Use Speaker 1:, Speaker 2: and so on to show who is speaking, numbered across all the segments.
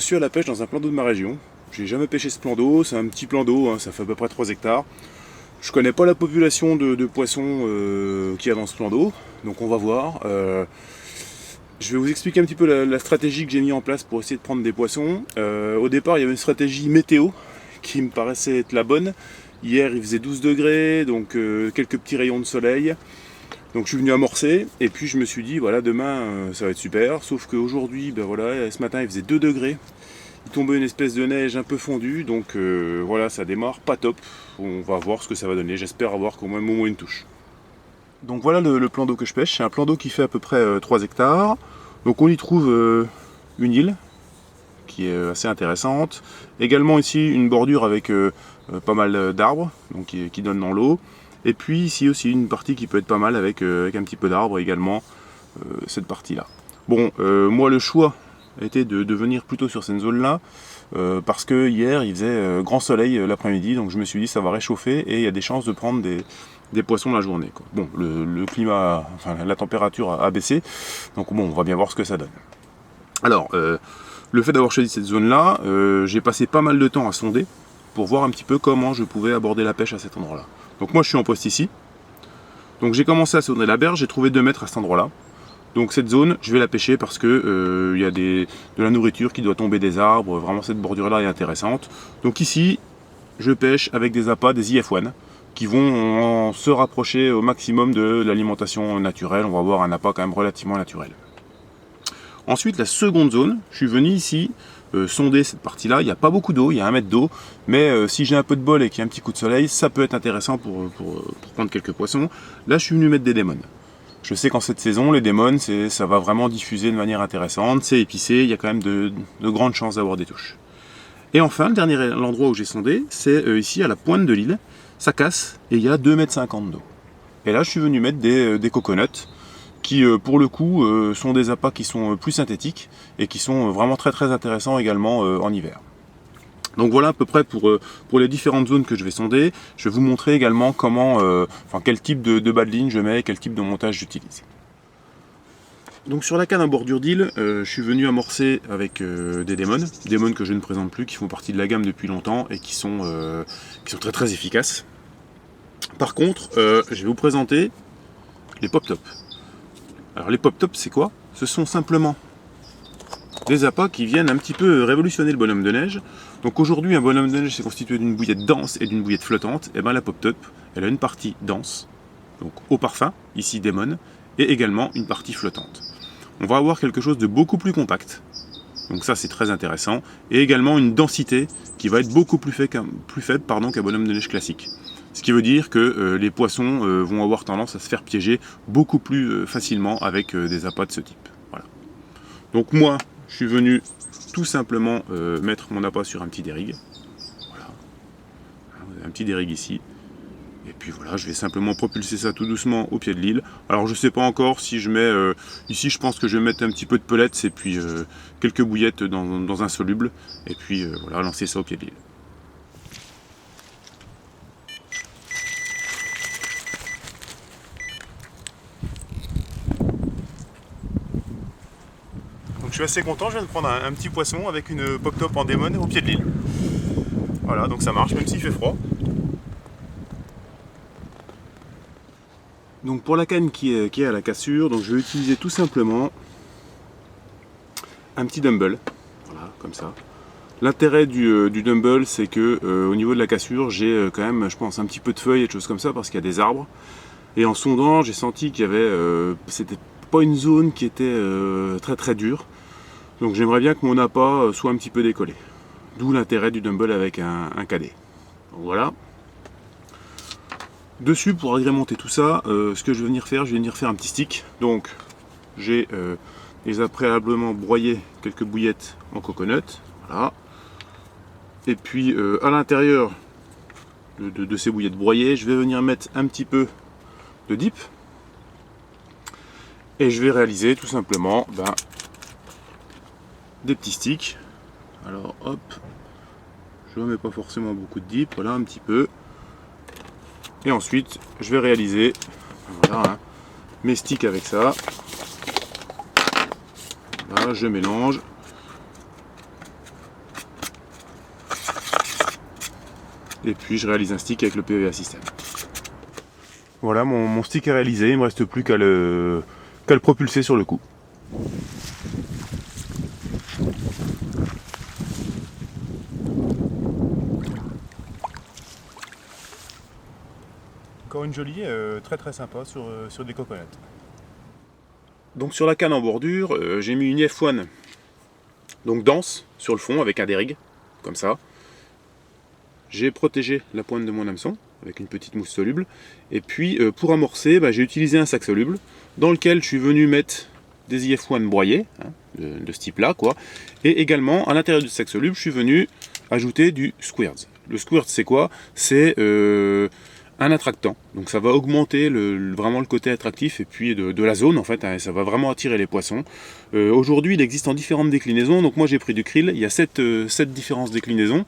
Speaker 1: suis à la pêche dans un plan d'eau de ma région. J'ai jamais pêché ce plan d'eau, c'est un petit plan d'eau, hein, ça fait à peu près 3 hectares. Je connais pas la population de poissons qu'il y a dans ce plan d'eau, donc on va voir. Je vais vous expliquer un petit peu la stratégie que j'ai mis en place pour essayer de prendre des poissons. Au départ, il y avait une stratégie météo qui me paraissait être la bonne. Hier, il faisait 12 degrés, donc quelques petits rayons de soleil. Donc je suis venu amorcer, et puis je me suis dit, voilà, demain ça va être super. Sauf qu'aujourd'hui, ben voilà, ce matin il faisait 2 degrés. Il tombait une espèce de neige un peu fondue, donc voilà, ça démarre pas top. On va voir ce que ça va donner. J'espère avoir qu'au moins une touche. Donc voilà le plan d'eau que je pêche. C'est un plan d'eau qui fait à peu près 3 hectares. Donc on y trouve une île qui est assez intéressante. Également ici une bordure avec pas mal d'arbres, donc qui donne dans l'eau. Et puis ici aussi une partie qui peut être pas mal avec un petit peu d'arbres également, cette partie-là. Bon, moi le choix a été de venir plutôt sur cette zone-là, parce que hier il faisait grand soleil l'après-midi, donc je me suis dit ça va réchauffer et il y a des chances de prendre des poissons la journée, quoi. Bon, le climat, enfin la température a baissé, donc bon, on va bien voir ce que ça donne. Alors, le fait d'avoir choisi cette zone-là, j'ai passé pas mal de temps à sonder pour voir un petit peu comment je pouvais aborder la pêche à cet endroit-là. Donc moi je suis en poste ici, donc j'ai commencé à sonder la berge, j'ai trouvé 2 mètres à cet endroit-là. Donc cette zone, je vais la pêcher parce que y a de la nourriture qui doit tomber des arbres, vraiment cette bordure-là est intéressante. Donc ici, je pêche avec des appâts, des IF1, qui vont se rapprocher au maximum de l'alimentation naturelle. On va avoir un appât quand même relativement naturel. Ensuite, la seconde zone, je suis venu ici sonder cette partie-là. Il n'y a pas beaucoup d'eau, il y a 1 mètre d'eau, mais si j'ai un peu de bol et qu'il y a un petit coup de soleil, ça peut être intéressant pour prendre quelques poissons. Là, je suis venu mettre des démons. Je sais qu'en cette saison, les démons, ça va vraiment diffuser de manière intéressante, c'est épicé, il y a quand même de grandes chances d'avoir des touches. Et enfin, l'endroit où j'ai sondé, c'est ici à la pointe de l'île. Ça casse et il y a 2,50 m d'eau. Et là, je suis venu mettre des coconuts qui, pour le coup, sont des appâts qui sont plus synthétiques et qui sont vraiment très très intéressants également en hiver. Donc voilà à peu près pour les différentes zones que je vais sonder. Je vais vous montrer également comment, quel type de bas de ligne je mets et quel type de montage j'utilise. Donc sur la canne en bordure d'île, je suis venu amorcer avec des démons que je ne présente plus, qui font partie de la gamme depuis longtemps et qui sont très très efficaces. Par contre, je vais vous présenter les pop-top. Alors les pop-top c'est quoi? Ce sont simplement des appâts qui viennent un petit peu révolutionner le bonhomme de neige. Donc aujourd'hui un bonhomme de neige c'est constitué d'une bouillette dense et d'une bouillette flottante. Et bien la pop-top, elle a une partie dense, donc au parfum, ici démon, et également une partie flottante. On va avoir quelque chose de beaucoup plus compact, donc ça c'est très intéressant, et également une densité qui va être beaucoup plus faible qu'un bonhomme de neige classique. Ce qui veut dire que les poissons vont avoir tendance à se faire piéger beaucoup plus facilement avec des appâts de ce type. Voilà. Donc moi, je suis venu tout simplement mettre mon appât sur un petit dérigue. Voilà. Un petit dérigue ici. Et puis voilà, je vais simplement propulser ça tout doucement au pied de l'île. Alors je ne sais pas encore si je mets... ici je pense que je vais mettre un petit peu de pellets et puis quelques bouillettes dans un soluble. Et puis voilà, lancer ça au pied de l'île. Donc je suis assez content, je viens de prendre un petit poisson avec une pop-top en démon au pied de l'île. Voilà, donc ça marche même s'il fait froid. Donc pour la canne qui est à la cassure, donc je vais utiliser tout simplement un petit dumble, voilà, comme ça. L'intérêt du dumble, c'est que au niveau de la cassure, j'ai quand même, je pense, un petit peu de feuilles et de choses comme ça, parce qu'il y a des arbres. Et en sondant, j'ai senti qu'il y avait, c'était pas une zone qui était très très dure. Donc j'aimerais bien que mon appât soit un petit peu décollé. D'où l'intérêt du dumble avec un cadet. Donc voilà. Dessus, pour agrémenter tout ça, ce que je vais venir faire, un petit stick. Donc, j'ai déjà préalablement broyé quelques bouillettes en coconut. Voilà. Et puis, à l'intérieur de ces bouillettes broyées, je vais venir mettre un petit peu de dip. Et je vais réaliser tout simplement des petits sticks. Alors, hop, je ne mets pas forcément beaucoup de dip, voilà, un petit peu. Et ensuite, je vais réaliser voilà, mes sticks avec ça. Là, je mélange. et puis je réalise un stick avec le PVA système. Voilà, mon stick est réalisé, il ne me reste plus qu'à le propulser sur le coup. Encore une jolie, très sympa sur des coconuts. Donc sur la canne en bordure, j'ai mis une F1 donc dense sur le fond avec un dérigue, comme ça. J'ai protégé la pointe de mon hameçon avec une petite mousse soluble. Et puis pour amorcer, j'ai utilisé un sac soluble dans lequel je suis venu mettre des IF1 broyés, hein, de ce type-là, quoi. Et également, à l'intérieur du sac soluble, je suis venu ajouter du squirts. Le squirt, c'est quoi? C'est un attractant. Donc ça va augmenter vraiment le côté attractif et puis de la zone, en fait, hein, ça va vraiment attirer les poissons. Aujourd'hui, il existe en différentes déclinaisons. Donc moi, j'ai pris du krill. Il y a 7 différentes déclinaisons.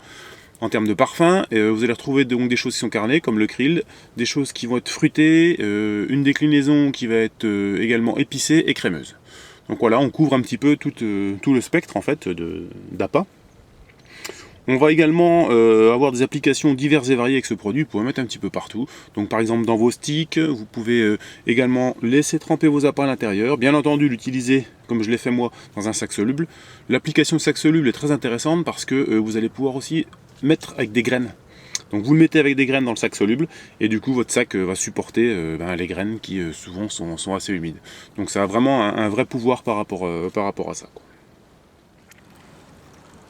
Speaker 1: En termes de parfum, vous allez retrouver donc des choses qui sont carnées, comme le krill, des choses qui vont être fruitées, une déclinaison qui va être également épicée et crémeuse. Donc voilà, on couvre un petit peu tout le spectre en fait d'appât. On va également avoir des applications diverses et variées avec ce produit, vous pouvez en mettre un petit peu partout. Donc par exemple dans vos sticks, vous pouvez également laisser tremper vos appâts à l'intérieur. Bien entendu l'utiliser, comme je l'ai fait moi, dans un sac soluble. L'application sac soluble est très intéressante parce que vous allez pouvoir aussi mettre avec des graines. Donc vous le mettez avec des graines dans le sac soluble et du coup votre sac va supporter les graines qui souvent sont assez humides. Donc ça a vraiment un vrai pouvoir par rapport à ça, quoi.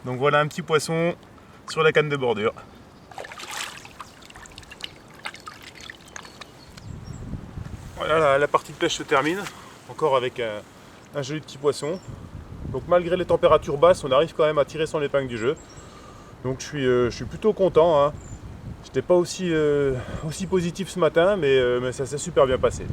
Speaker 1: Donc voilà un petit poisson sur la canne de bordure. Voilà, la partie de pêche se termine, encore avec un joli petit poisson. Donc malgré les températures basses, on arrive quand même à tirer son épingle du jeu. Donc je suis plutôt content, hein. J'étais pas aussi positif ce matin, mais ça s'est super bien passé.